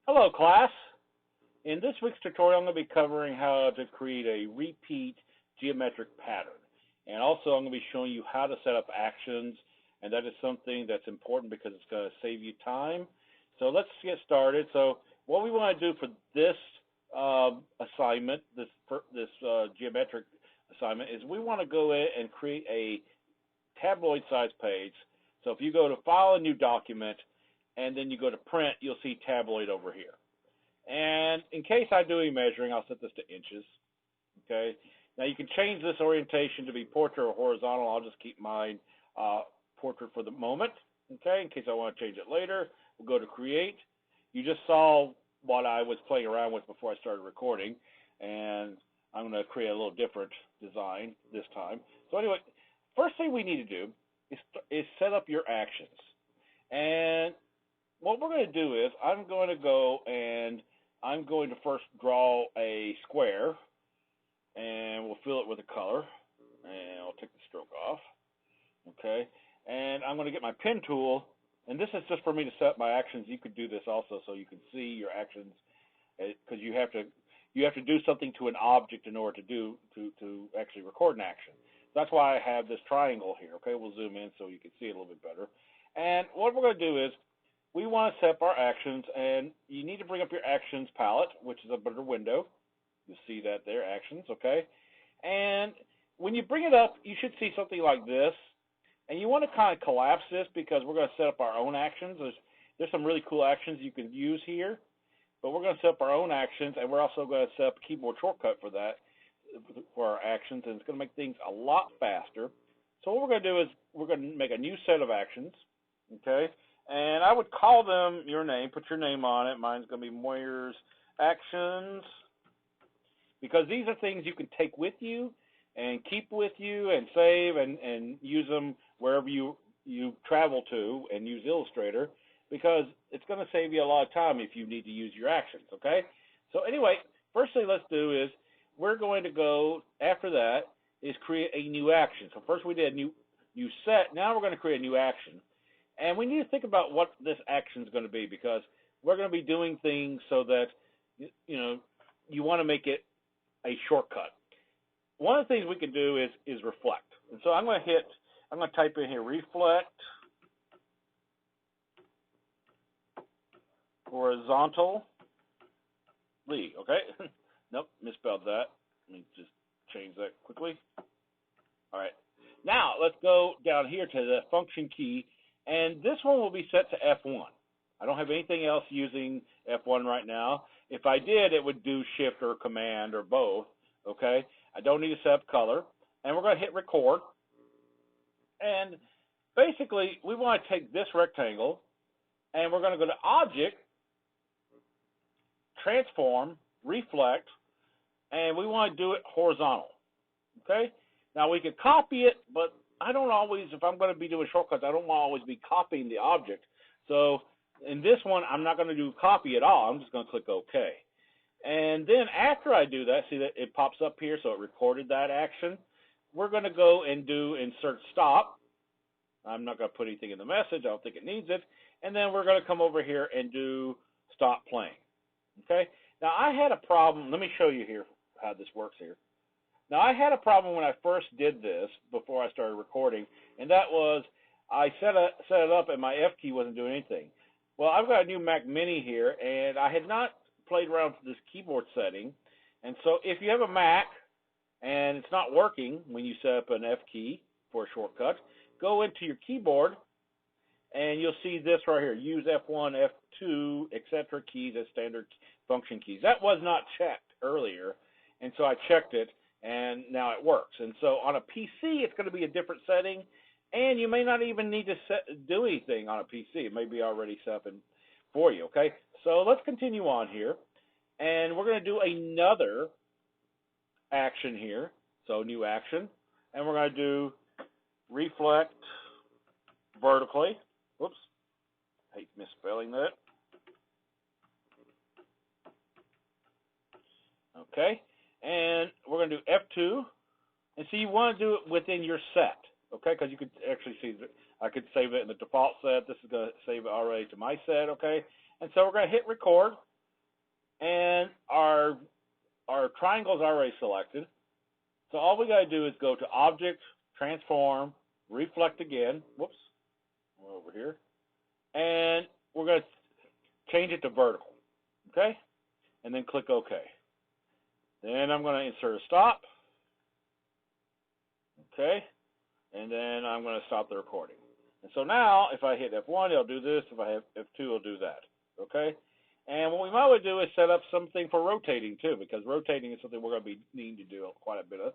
Hello, class. In this week's tutorial, I'm going to be covering how to create a repeat geometric pattern. And also, I'm going to be showing you how to set up actions, and that is something that's important because it's going to save you time. So let's get started. So what we want to do for this assignment, this geometric assignment, is we want to go in and create a tabloid size page. So if you go to File, a New Document, and then you go to Print, you'll see tabloid over here. And in case I do any measuring, I'll set this to inches. Okay. Now you can change this orientation to be portrait or horizontal. I'll just keep mine portrait for the moment. Okay. In case I want to change it later, we'll go to Create. You just saw what I was playing around with before I started recording, and I'm going to create a little different design this time. So anyway, first thing we need to do is set up your actions. And what we're going to do is I'm going to go and I'm going to first draw a square, and we'll fill it with a color, and I'll take the stroke off. Okay, and I'm going to get my pen tool, and this is just for me to set up my actions. You could do this also so you can see your actions, because you have to do something to an object in order to actually record an action. That's why I have this triangle here. Okay, we'll zoom in so you can see it a little bit better. And what we're going to do is we want to set up our actions, and you need to bring up your actions palette, which is up under window. You'll see that there, actions, okay? And when you bring it up, you should see something like this. And you want to kind of collapse this because we're going to set up our own actions. There's some really cool actions you can use here, but we're going to set up our own actions, and we're also going to set up a keyboard shortcut for that, for our actions, and it's going to make things a lot faster. So what we're going to do is we're going to make a new set of actions, okay? And I would call them your name, put your name on it. Mine's going to be Moyer's Actions, because these are things you can take with you and keep with you and save and use them wherever you travel to, and use Illustrator, because it's going to save you a lot of time if you need to use your actions, okay? So anyway, first thing let's do is we're going to go, after that, is create a new action. So first we did a new set. Now we're going to create a new action. And we need to think about what this action is going to be, because we're going to be doing things so that, you want to make it a shortcut. One of the things we can do is reflect. And so I'm going to type in here, reflect horizontally. Okay? Nope, misspelled that. Let me just change that quickly. All right. Now let's go down here to the function key, and this one will be set to F1. I don't have anything else using F1 right now. If I did, it would do Shift or Command or both. Okay? I don't need to set up color. And we're going to hit record. And basically, we want to take this rectangle, and we're going to go to Object, Transform, Reflect, and we want to do it horizontal. Okay? Now, we could copy it, but I don't always, if I'm going to be doing shortcuts, I don't want to always be copying the object. So in this one, I'm not going to do copy at all. I'm just going to click OK. And then after I do that, see that it pops up here, so it recorded that action. We're going to go and do insert stop. I'm not going to put anything in the message. I don't think it needs it. And then we're going to come over here and do stop playing. Okay? Now, I had a problem. Let me show you here how this works here. Now, I had a problem when I first did this before I started recording, and that was I set it up and my F key wasn't doing anything. Well, I've got a new Mac Mini here, and I had not played around with this keyboard setting. And so if you have a Mac and it's not working when you set up an F key for a shortcut, go into your keyboard, and you'll see this right here, use F1, F2, etc. keys as standard function keys. That was not checked earlier, and so I checked it, and now it works. And so on a PC, it's going to be a different setting, and you may not even need to do anything on a PC. It may be already set up for you, okay? So let's continue on here, and we're going to do another action here. So new action, and we're going to do reflect vertically. Whoops, I hate misspelling that. Okay, and we're going to do F2, and so you want to do it within your set, okay, because you could actually see that I could save it in the default set. This is going to save it already to my set, okay, and so we're going to hit record, And our triangle is already selected. So all we got to do is go to Object, Transform, Reflect again. Whoops, we're over here. And we're going to change it to vertical. Okay? And then click OK. Then I'm going to insert a stop. Okay? And then I'm going to stop the recording. And so now, if I hit F1, it'll do this. If I hit F2, it'll do that. Okay? And what we might want to do is set up something for rotating too, because rotating is something we're going to be needing to do quite a bit of.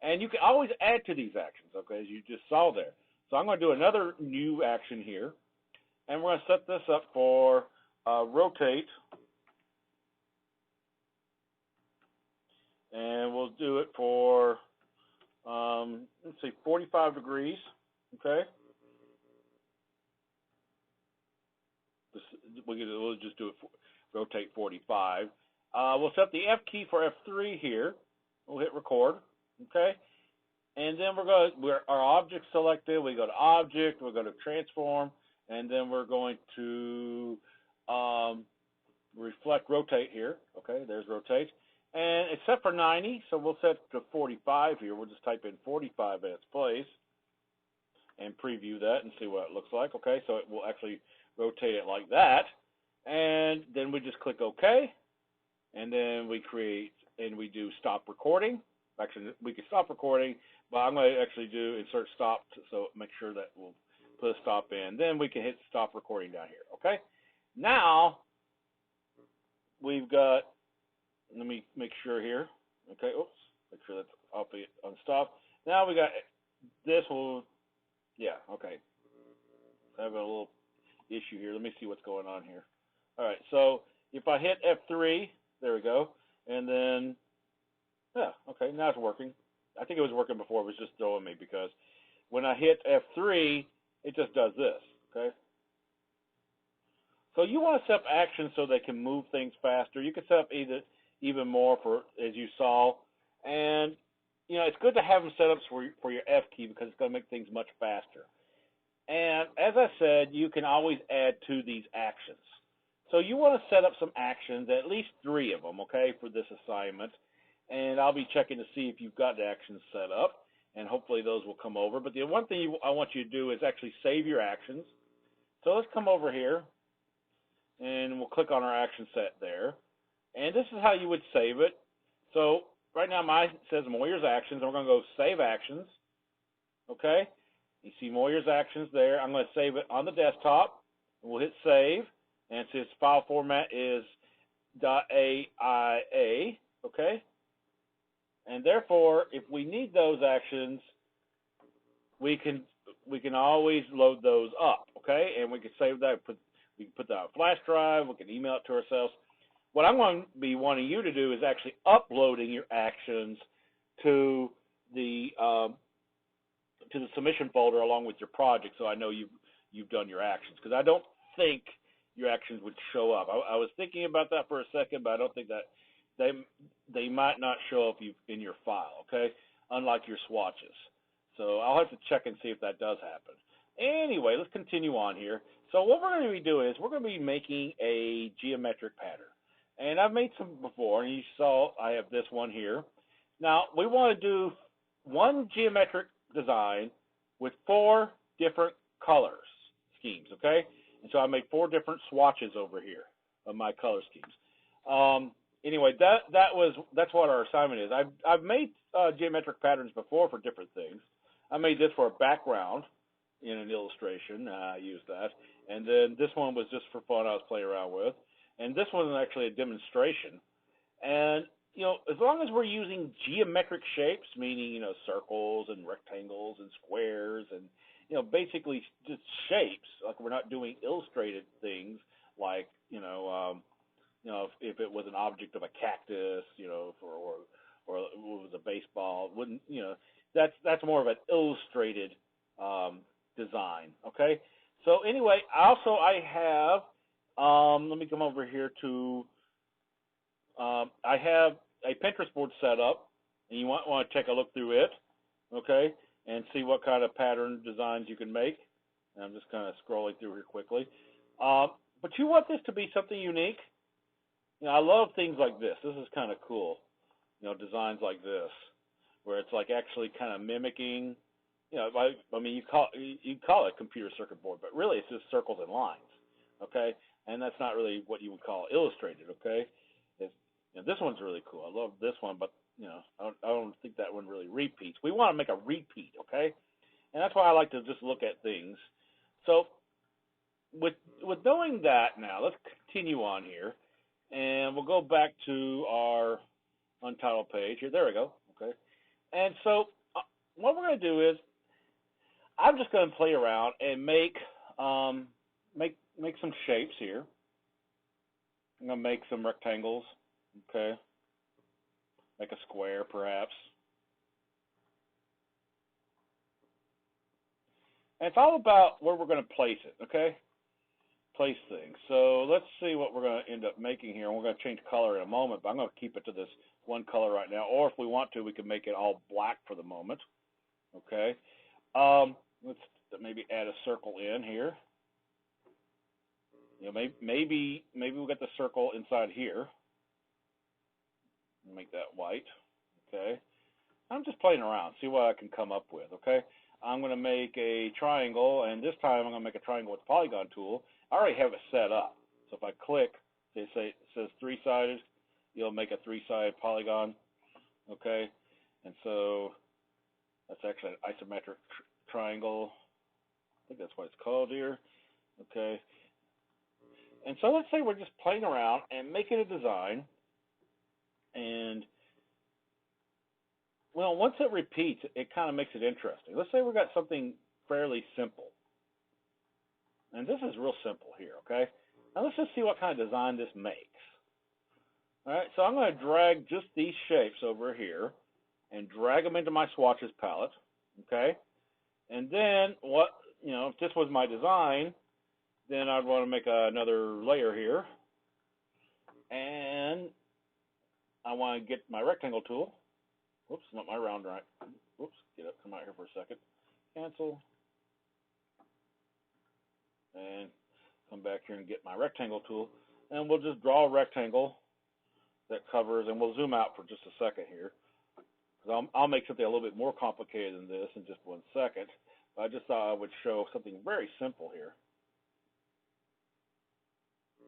And you can always add to these actions, okay, as you just saw there. So I'm going to do another new action here, and we're going to set this up for rotate, and we'll do it for, let's see, 45 degrees, okay? We'll just do it, rotate 45. We'll set the F key for F3 here. We'll hit record, okay? And then our object selected. We go to Object, we're going to Transform, and then we're going to reflect, rotate here. Okay, there's rotate. And it's set for 90, so we'll set to 45 here. We'll just type in 45 in its place and preview that and see what it looks like. Okay, so it will actually rotate it like that. And then we just click OK. And then we create and we do stop recording. Actually, we can stop recording, but I'm going to actually do insert stop, so make sure that we'll put a stop in. Then we can hit stop recording down here. Okay. Now we've got. Let me make sure here. Okay. Oops. Make sure that's off on stop. Now we got this. Will. Yeah. Okay. I have a little issue here. Let me see what's going on here. All right. So if I hit F3, there we go, and then. Yeah, okay, now it's working. I think it was working before. It was just throwing me because when I hit F3, it just does this, okay? So you want to set up actions so they can move things faster. You can set up even more for, as you saw. And, you know, it's good to have them set up for your F key because it's going to make things much faster. And as I said, you can always add to these actions. So you want to set up some actions, at least 3 of them, okay, for this assignment. And I'll be checking to see if you've got the actions set up, and hopefully those will come over. But the one thing I want you to do is actually save your actions. So let's come over here, and we'll click on our action set there. And this is how you would save it. So right now mine says Moyer's Actions, and we're going to go Save Actions. Okay? You see Moyer's Actions there. I'm going to save it on the desktop, and we'll hit Save. And it says file format is .aia. Okay? And therefore, if we need those actions, we can always load those up, okay? And we can save that. We can put that on a flash drive. We can email it to ourselves. What I'm going to be wanting you to do is actually uploading your actions to the submission folder along with your project, so I know you've done your actions. Because I don't think your actions would show up. I was thinking about that for a second, but I don't think that. They might not up in your file, okay? Unlike your swatches. So I'll have to check and see if that does happen. Anyway, let's continue on here. So what we're going to be doing is we're going to be making a geometric pattern. And I've made some before, and you saw I have this one here. Now, we want to do one geometric design with 4 different colors schemes, okay? And so I made 4 different swatches over here of my color schemes. Anyway, that's what our assignment is. I've made geometric patterns before for different things. I made this for a background in an illustration. I used that, and then this one was just for fun. I was playing around with, and this one is actually a demonstration. And you know, as long as we're using geometric shapes, meaning you know circles and rectangles and squares, and you know basically just shapes, like we're not doing illustrated things like you know if it was an object of a cactus, you know, or it was a baseball, wouldn't you know? That's more of an illustrated design. Okay. So anyway, I have. Let me come over here to. I have a Pinterest board set up, and you want to take a look through it, okay, and see what kind of pattern designs you can make. And I'm just kind of scrolling through here quickly. But you want this to be something unique. I love things like this. This is kind of cool. Designs like this, where it's like actually kind of mimicking. I mean, you call it computer circuit board, but really it's just circles and lines. Okay, and that's not really what you would call illustrated. Okay, it's, this one's really cool. I love this one, but I don't think that one really repeats. We want to make a repeat. Okay, and that's why I like to just look at things. So with knowing that now, let's continue on here, and we'll go back to our untitled page here. There we go. Okay, and so what we're going to do is I'm just going to play around and make some shapes here. I'm going to make some rectangles. Okay, make a square perhaps. And it's all about where we're going to place it. Okay, place things. So let's see what we're going to end up making here. And we're going to change color in a moment, but I'm going to keep it to this one color right now. Or if we want to, we can make it all black for the moment. Okay. Let's maybe add a circle in here. Maybe we'll get the circle inside here. Make that white. Okay. I'm just playing around, see what I can come up with. Okay. I'm going to make a triangle, and this time I'm going to make a triangle with the polygon tool. I already have it set up. So if I click, it says three-sided, you'll make a three-sided polygon. Okay. And so that's actually an isometric triangle. I think that's what it's called here. Okay. And so let's say we're just playing around and making a design. And, well, once it repeats, it kind of makes it interesting. Let's say we've got something fairly simple. And this is real simple here, okay? Now let's just see what kind of design this makes. All right, so I'm going to drag just these shapes over here and drag them into my swatches palette, okay? And then if this was my design, then I'd want to make another layer here. And I want to get my rectangle tool. Whoops, not my round right. Whoops, come out here for a second. Cancel. And come back here and get my rectangle tool. And we'll just draw a rectangle that covers, and we'll zoom out for just a second here. I'll make something a little bit more complicated than this in just 1 second. But I just thought I would show something very simple here.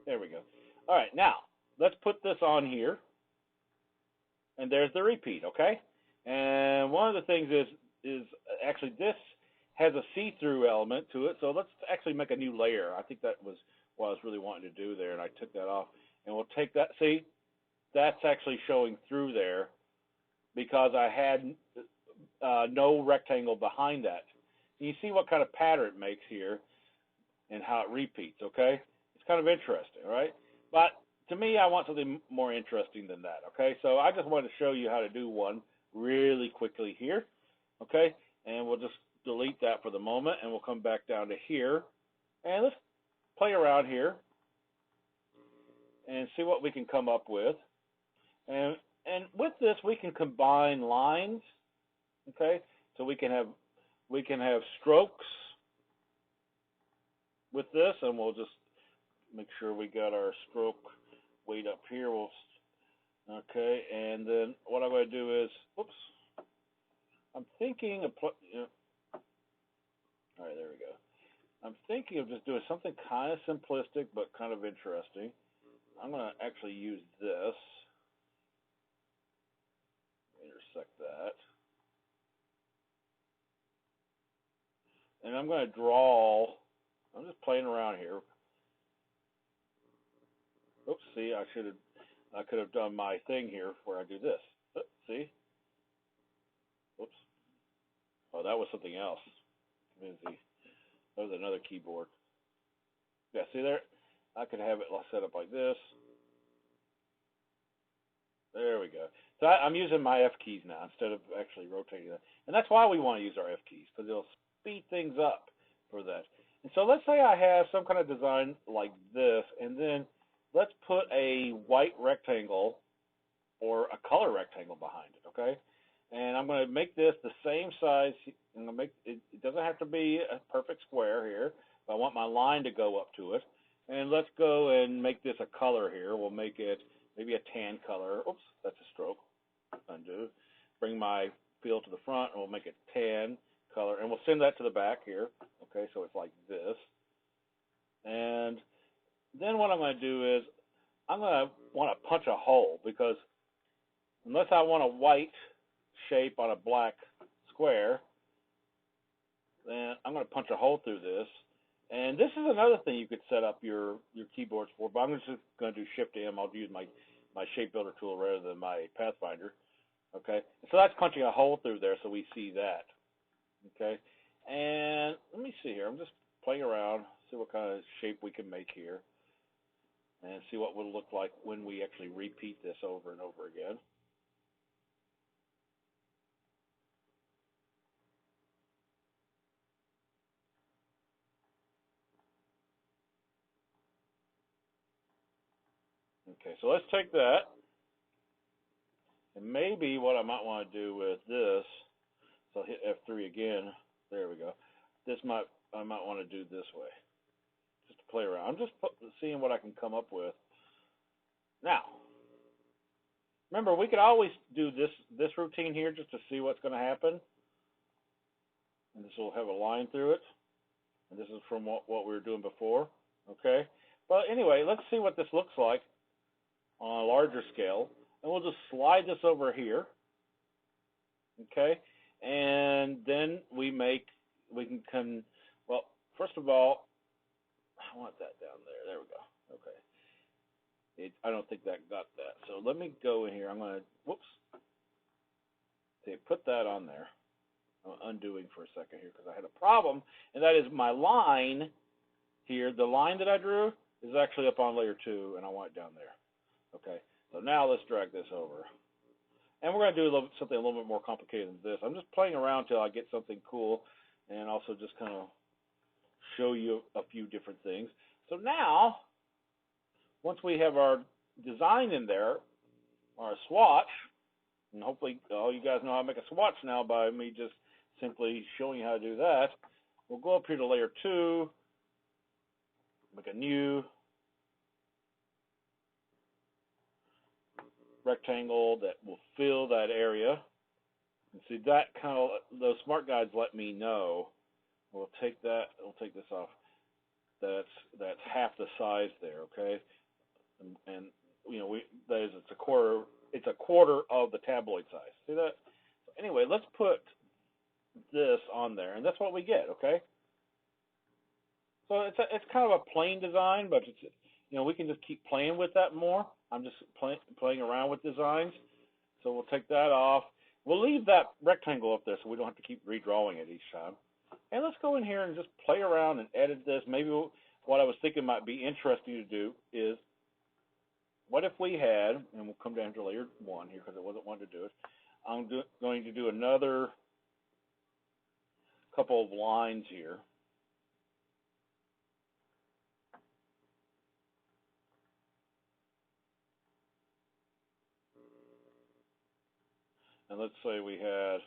There we go. All right, now let's put this on here. And there's the repeat, okay? And one of the things is actually this has a see-through element to it. So let's actually make a new layer. I think that was what I was really wanting to do there, and I took that off. And we'll take that. See, that's actually showing through there because I had no rectangle behind that. And you see what kind of pattern it makes here and how it repeats, okay? It's kind of interesting, right? But to me, I want something more interesting than that, okay? So I just wanted to show you how to do one really quickly here, okay? And we'll just delete that for the moment, and we'll come back down to here. And let's play around here and see what we can come up with. And with this, we can combine lines, okay? So we can have strokes with this, and we'll just make sure we got our stroke weight up here. Okay, and then what I'm going to do is, whoops, I'm thinking of, all right, there we go. I'm thinking of just doing something kind of simplistic but kind of interesting. I'm going to actually use this, intersect that, and I'm going to draw. I'm just playing around here. Oops, see, I could have done my thing here where I do this. See? Oops. Oh, that was something else. That was another keyboard. Yeah, see there? I could have it set up like this. There we go. So I'm using my F keys now instead of actually rotating that. And that's why we want to use our F keys, because it'll speed things up for that. And so let's say I have some kind of design like this, and then let's put a white rectangle or a color rectangle behind it, okay? And I'm going to make this the same size. I'm going to make it doesn't have to be a perfect square here, but I want my line to go up to it. And let's go and make this a color here. We'll make it maybe a tan color. Oops, that's a stroke. Undo. Bring my fill to the front, and we'll make it tan color, and we'll send that to the back here. Okay, so it's like this. And then what I'm going to do is I'm going to want to punch a hole, because unless I want a white shape on a black square, then I'm going to punch a hole through this. And this is another thing you could set up your keyboards for, but I'm just going to do Shift-M. I'll use my shape builder tool rather than my Pathfinder. Okay, so that's punching a hole through there, so we see that. Okay, and let me see here. I'm just playing around, see what kind of shape we can make here, and see what will look like when we actually repeat this over and over again. Okay, so let's take that, and maybe what I might want to do with this, so I'll hit F3 again. There we go. I might want to do this way, just to play around. I'm just seeing what I can come up with. Now, remember, we could always do this routine here just to see what's going to happen, and this will have a line through it. And this is from what we were doing before. Okay, but anyway, let's see what this looks like on a larger scale, and we'll just slide this over here. Okay, and then well, first of all, I want that down there. There we go. Okay. I don't think that got that. So let me go in here. I'm going to, whoops. Okay, put that on there. I'm undoing for a second here because I had a problem, and that is my line here. The line that I drew is actually up on layer 2, and I want it down there. Okay, so now let's drag this over. And we're going to do something a little bit more complicated than this. I'm just playing around till I get something cool, and also just kind of show you a few different things. So now, once we have our design in there, our swatch, and hopefully all you guys know how to make a swatch now by me just simply showing you how to do that, we'll go up here to layer 2, make a new rectangle that will fill that area. And see, that kind of, those smart guides let me know. We'll take that, we'll take this off. That's half the size there, okay? And you know, it's a quarter of the tabloid size. See that? So anyway, let's put this on there, and that's what we get, okay? So it's kind of a plain design, but it's, you know, we can just keep playing with that more. I'm just playing around with designs. So we'll take that off. We'll leave that rectangle up there so we don't have to keep redrawing it each time. And let's go in here and just play around and edit this. Maybe what I was thinking might be interesting to do is, what if we had, and we'll come down to layer 1 here because I wasn't wanting to do it. I'm going to do another couple of lines here. And let's say we had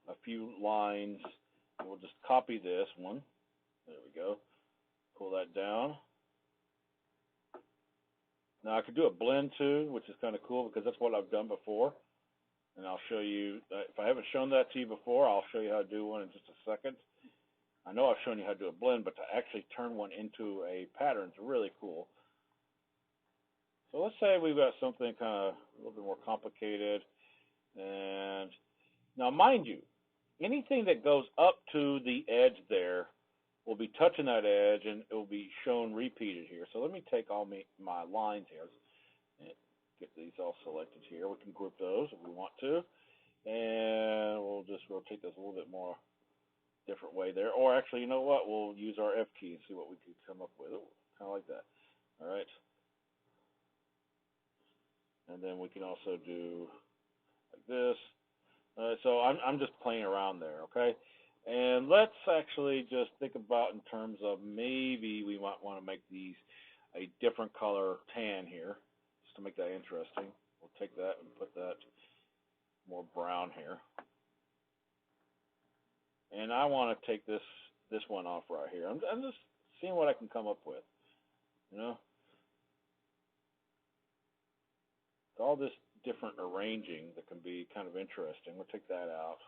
a few lines. We'll just copy this one. There we go. Pull that down. Now I could do a blend too, which is kind of cool because that's what I've done before. And I'll show you, if I haven't shown that to you before, I'll show you how to do one in just a second. I know I've shown you how to do a blend, but to actually turn one into a pattern is really cool. So let's say we've got something kind of a little bit more complicated. And now, mind you, anything that goes up to the edge there will be touching that edge, and it will be shown repeated here. So let me take all my lines here and get these all selected here. We can group those if we want to. And we'll just rotate this a little bit more different way there. Or actually, you know what? We'll use our F key and see what we can come up with. Ooh, kind of like that. All right. And then we can also do like this. So I'm just playing around there, okay? And let's actually just think about in terms of maybe we might want to make these a different color tan here, just to make that interesting. We'll take that and put that more brown here. And I want to take this one off right here. I'm just seeing what I can come up with, you know? all this different arranging that can be kind of interesting. We'll take that out.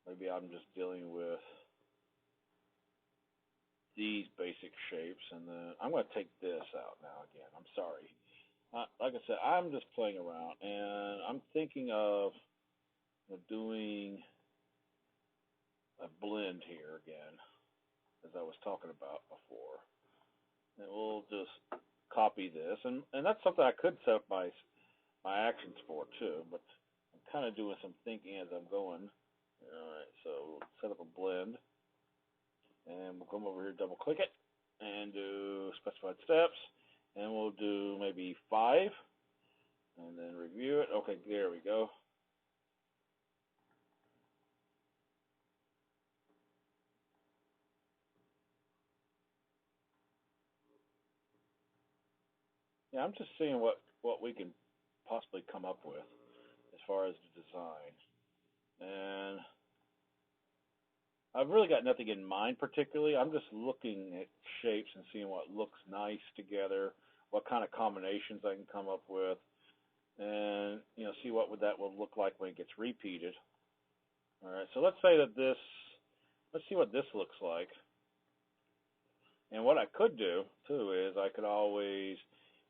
Maybe I'm just dealing with these basic shapes, and then I'm going to take this out now again. I'm sorry. Like I said, I'm just playing around, and I'm thinking of doing a blend here again, as I was talking about before. And we'll just copy this, and that's something I could set up my actions for too, but I'm kind of doing some thinking as I'm going. All right, so we'll set up a blend, and we'll come over here, double click it, and do specified steps, and we'll do maybe 5, and then review it. Okay, there we go. Yeah, I'm just seeing what we can possibly come up with as far as the design. And I've really got nothing in mind particularly. I'm just looking at shapes and seeing what looks nice together, what kind of combinations I can come up with, and see what that will look like when it gets repeated. All right, so let's say that this. Let's see what this looks like. And what I could do too is I could always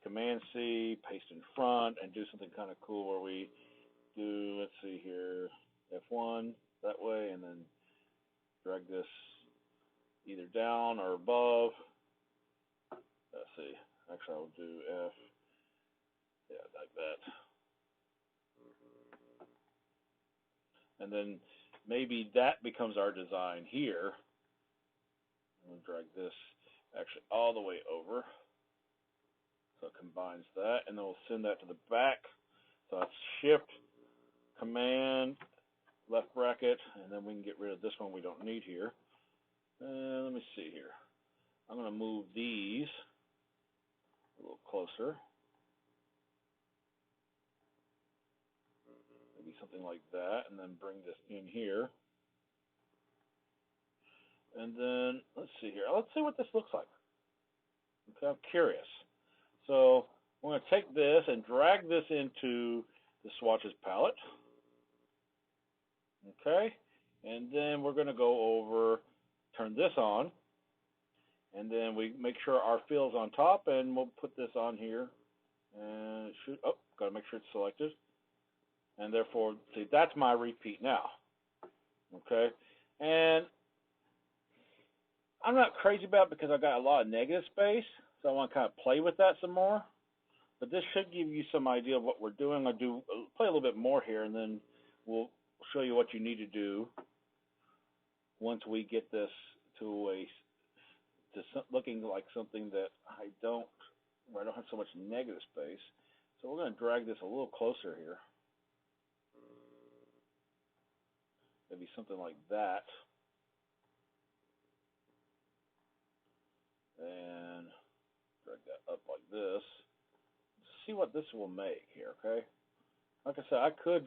Command C, paste in front, and do something kind of cool where we do. Let's see here, F1 that way, and then drag this either down or above. Let's see. Actually, I'll do F. Yeah, like that. And then maybe that becomes our design here. I'm going to drag this actually all the way over. So it combines that, and then we'll send that to the back. So it's Shift, Command, left bracket, and then we can get rid of this one we don't need here. Let me see here. I'm going to move these a little closer. Maybe something like that, and then bring this in here. And then, let's see here. Let's see what this looks like. Okay, I'm curious. So I'm going to take this and drag this into the swatches palette. Okay, and then we're going to go over, turn this on, and then we make sure our fill's on top, and we'll put this on here. And it should, got to make sure it's selected. And therefore, see, that's my repeat now. Okay, and I'm not crazy about it because I got a lot of negative space, so I want to kind of play with that some more. But this should give you some idea of what we're doing. I'll play a little bit more here, and then we'll show you what you need to do once we get this to looking like something that where I don't have so much negative space. So we're going to drag this a little closer here. Maybe something like that. And drag that up like this. See what this will make here, okay? Like I said, I could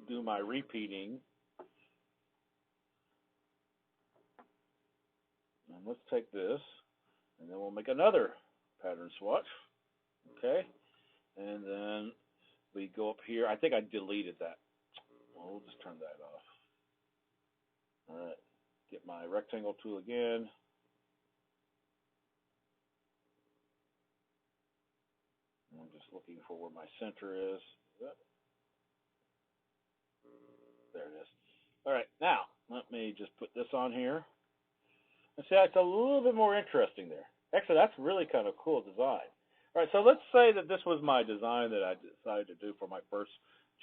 do my repeating. And let's take this, and then we'll make another pattern swatch, okay? And then we go up here. I think I deleted that. Well, we'll just turn that off. All right, get my rectangle tool again. I'm just looking for where my center is. There it is. All right, now let me just put this on here. And see, it's a little bit more interesting there. Actually, that's really kind of cool design. All right, so let's say that this was my design that I decided to do for my first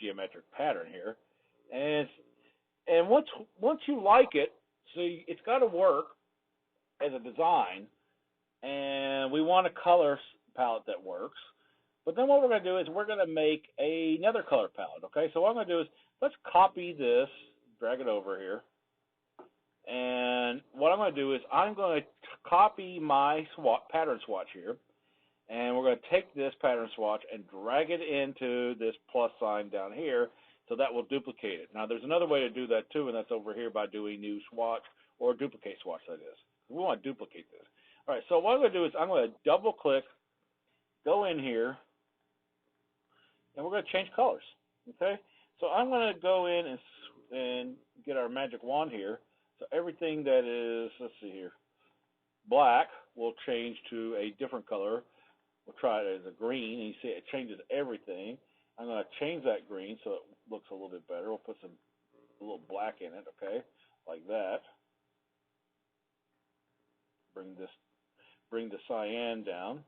geometric pattern here. And once you like it, see, it's got to work as a design, and we want a color palette that works. But then what we're going to do is we're going to make another color palette, okay? So what I'm going to do is let's copy this, drag it over here. And what I'm going to do is I'm going to copy my pattern swatch here. And we're going to take this pattern swatch and drag it into this plus sign down here, so that will duplicate it. Now, there's another way to do that too, and that's over here by doing new swatch or duplicate swatch, that is. We want to duplicate this. All right, so what I'm going to do is I'm going to double click, go in here, and we're going to change colors. Okay, so I'm going to go in and get our magic wand here. So everything that is, let's see here, black will change to a different color. We'll try it as a green, and you see it changes everything. I'm going to change that green so it looks a little bit better. We'll put a little black in it, okay, like that. Bring the cyan down.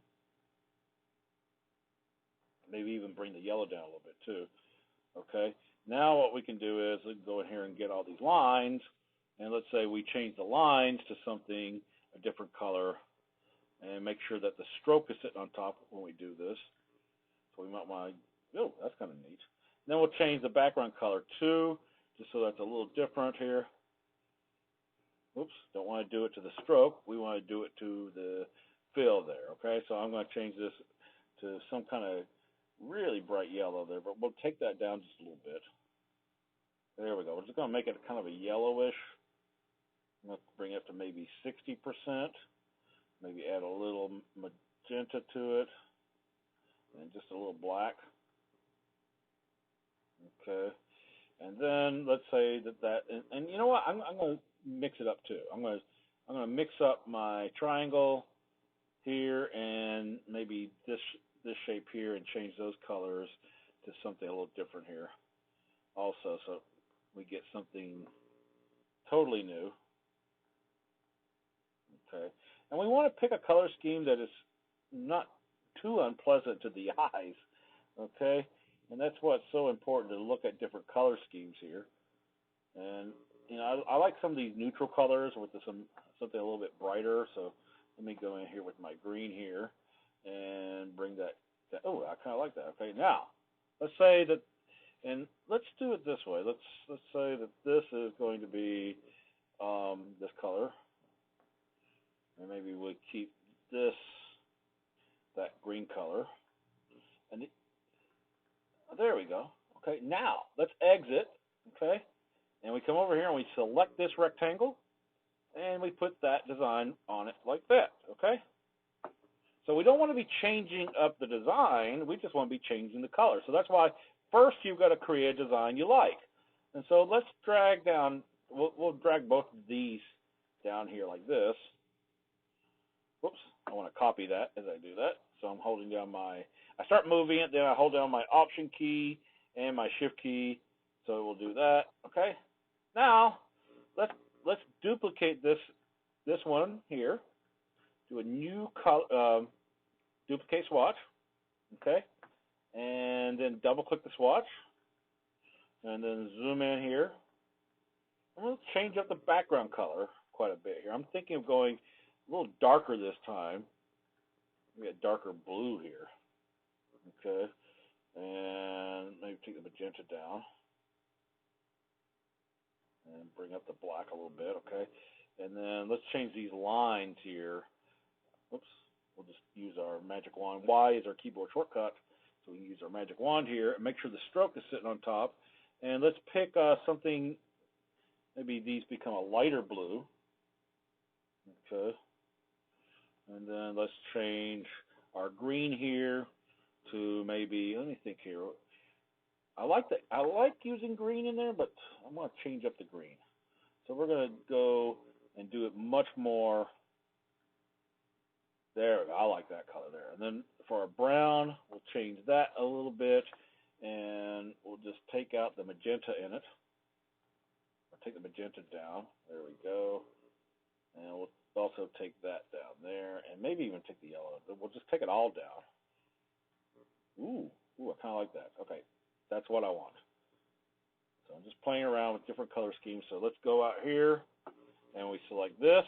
Maybe even bring the yellow down a little bit too. Okay. Now what we can do is we can go in here and get all these lines, and let's say we change the lines to something a different color, and make sure that the stroke is sitting on top when we do this. So we might want to, oh, that's kind of neat. And then we'll change the background color too, just so that's a little different here. Oops, don't want to do it to the stroke. We want to do it to the fill there, okay? So I'm going to change this to some kind of really bright yellow there, but we'll take that down just a little bit. There we go. We're just going to make it kind of a yellowish. I'm going to bring it up to maybe 60%. Maybe add a little magenta to it, and just a little black. Okay. And then let's say and you know what? I'm going to mix it up too. I'm going to mix up my triangle here and maybe this shape here, and change those colors to something a little different here also, so we get something totally new. Okay. And we want to pick a color scheme that is not too unpleasant to the eyes. Okay. And that's what's so important, to look at different color schemes here. And you know, I like some of these neutral colors with something a little bit brighter. So let me go in here with my green here and bring that. Oh, I kind of like that. Okay, now let's say that, and let's do it this way. Let's say that this is going to be this color, and maybe we'll keep that green color. And there we go. Okay, now let's exit. Okay. And we come over here and we select this rectangle, and we put that design on it like that, okay? So we don't want to be changing up the design, we just want to be changing the color. So that's why first you've got to create a design you like. And so let's drag down, we'll drag both of these down here like this. Whoops, I want to copy that as I do that. So I'm holding down I start moving it, then I hold down my Option key and my Shift key. So we'll do that, okay? Now, let's duplicate this one here. Do a new duplicate swatch, okay? And then double-click the swatch, and then zoom in here. I'm going to change up the background color quite a bit here. I'm thinking of going a little darker this time. Maybe a darker blue here, okay? And maybe take the magenta down. And bring up the black a little bit, okay? And then let's change these lines here. Oops, we'll just use our magic wand. Y is our keyboard shortcut, so we can use our magic wand here and make sure the stroke is sitting on top. And let's pick something, maybe these become a lighter blue, okay? And then let's change our green here to maybe, let me think here. I like using green in there, but I'm going to change up the green. So we're going to go and do it much more. There we go. I like that color there. And then for our brown, we'll change that a little bit, and we'll just take out the magenta in it. Or take the magenta down. There we go. And we'll also take that down there, and maybe even take the yellow. We'll just take it all down. Ooh, I kind of like that. Okay. That's what I want. So I'm just playing around with different color schemes. So let's go out here, and we select this,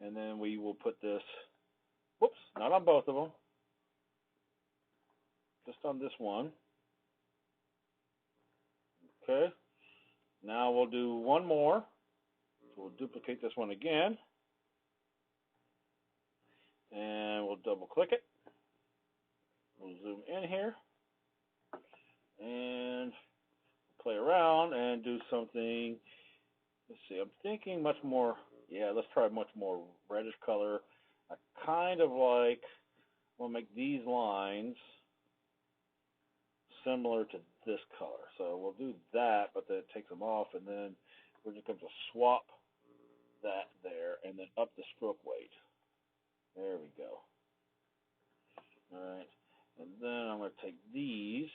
and then we will put this, whoops, not on both of them, just on this one. Okay. Now we'll do one more. So we'll duplicate this one again, and we'll double click it. We'll zoom in here and play around and do something. Let's see, I'm thinking much more, let's try much more reddish color. I kind of like, we'll make these lines similar to this color. So we'll do that, but then it takes them off, and then we're just going to swap that there, and then up the stroke weight. There we go. All right, and then I'm going to take these.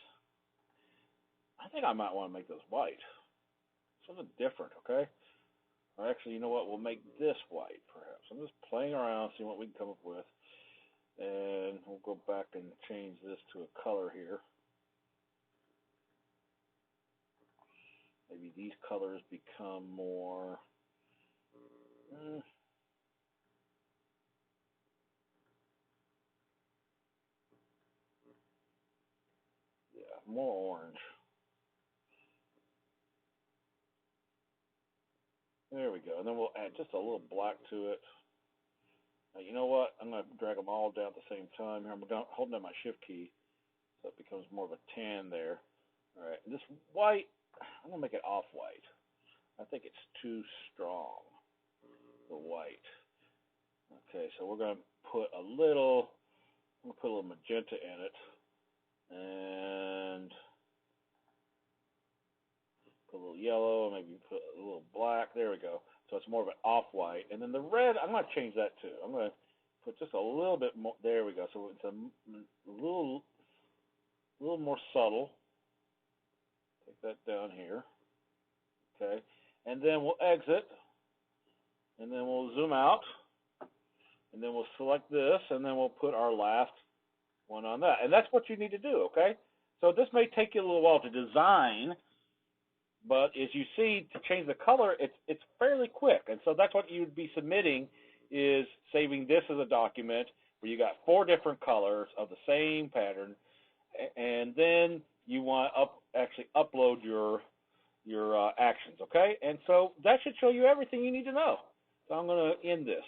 I think I might want to make those white. Something different, okay? Or actually, you know what? We'll make this white, perhaps. I'm just playing around, seeing what we can come up with. And we'll go back and change this to a color here. Maybe these colors become more... yeah, more orange. There we go. And then we'll add just a little black to it. Now, you know what? I'm going to drag them all down at the same time. Here, I'm holding down my shift key, so it becomes more of a tan there. All right. And this white, I'm going to make it off-white. I think it's too strong, the white. Okay, so we're going to put a little magenta in it, and put a little yellow, maybe put a little black. There we go. So it's more of an off-white. And then the red, I'm going to change that too. I'm going to put just a little bit more. There we go. So it's a little more subtle. Take that down here. Okay. And then we'll exit. And then we'll zoom out. And then we'll select this. And then we'll put our last one on that. And that's what you need to do, okay? So this may take you a little while to design, but as you see, to change the color, it's fairly quick. And so that's what you'd be submitting, is saving this as a document where you got 4 different colors of the same pattern, and then you want to actually upload your actions, okay? And so that should show you everything you need to know. So I'm going to end this.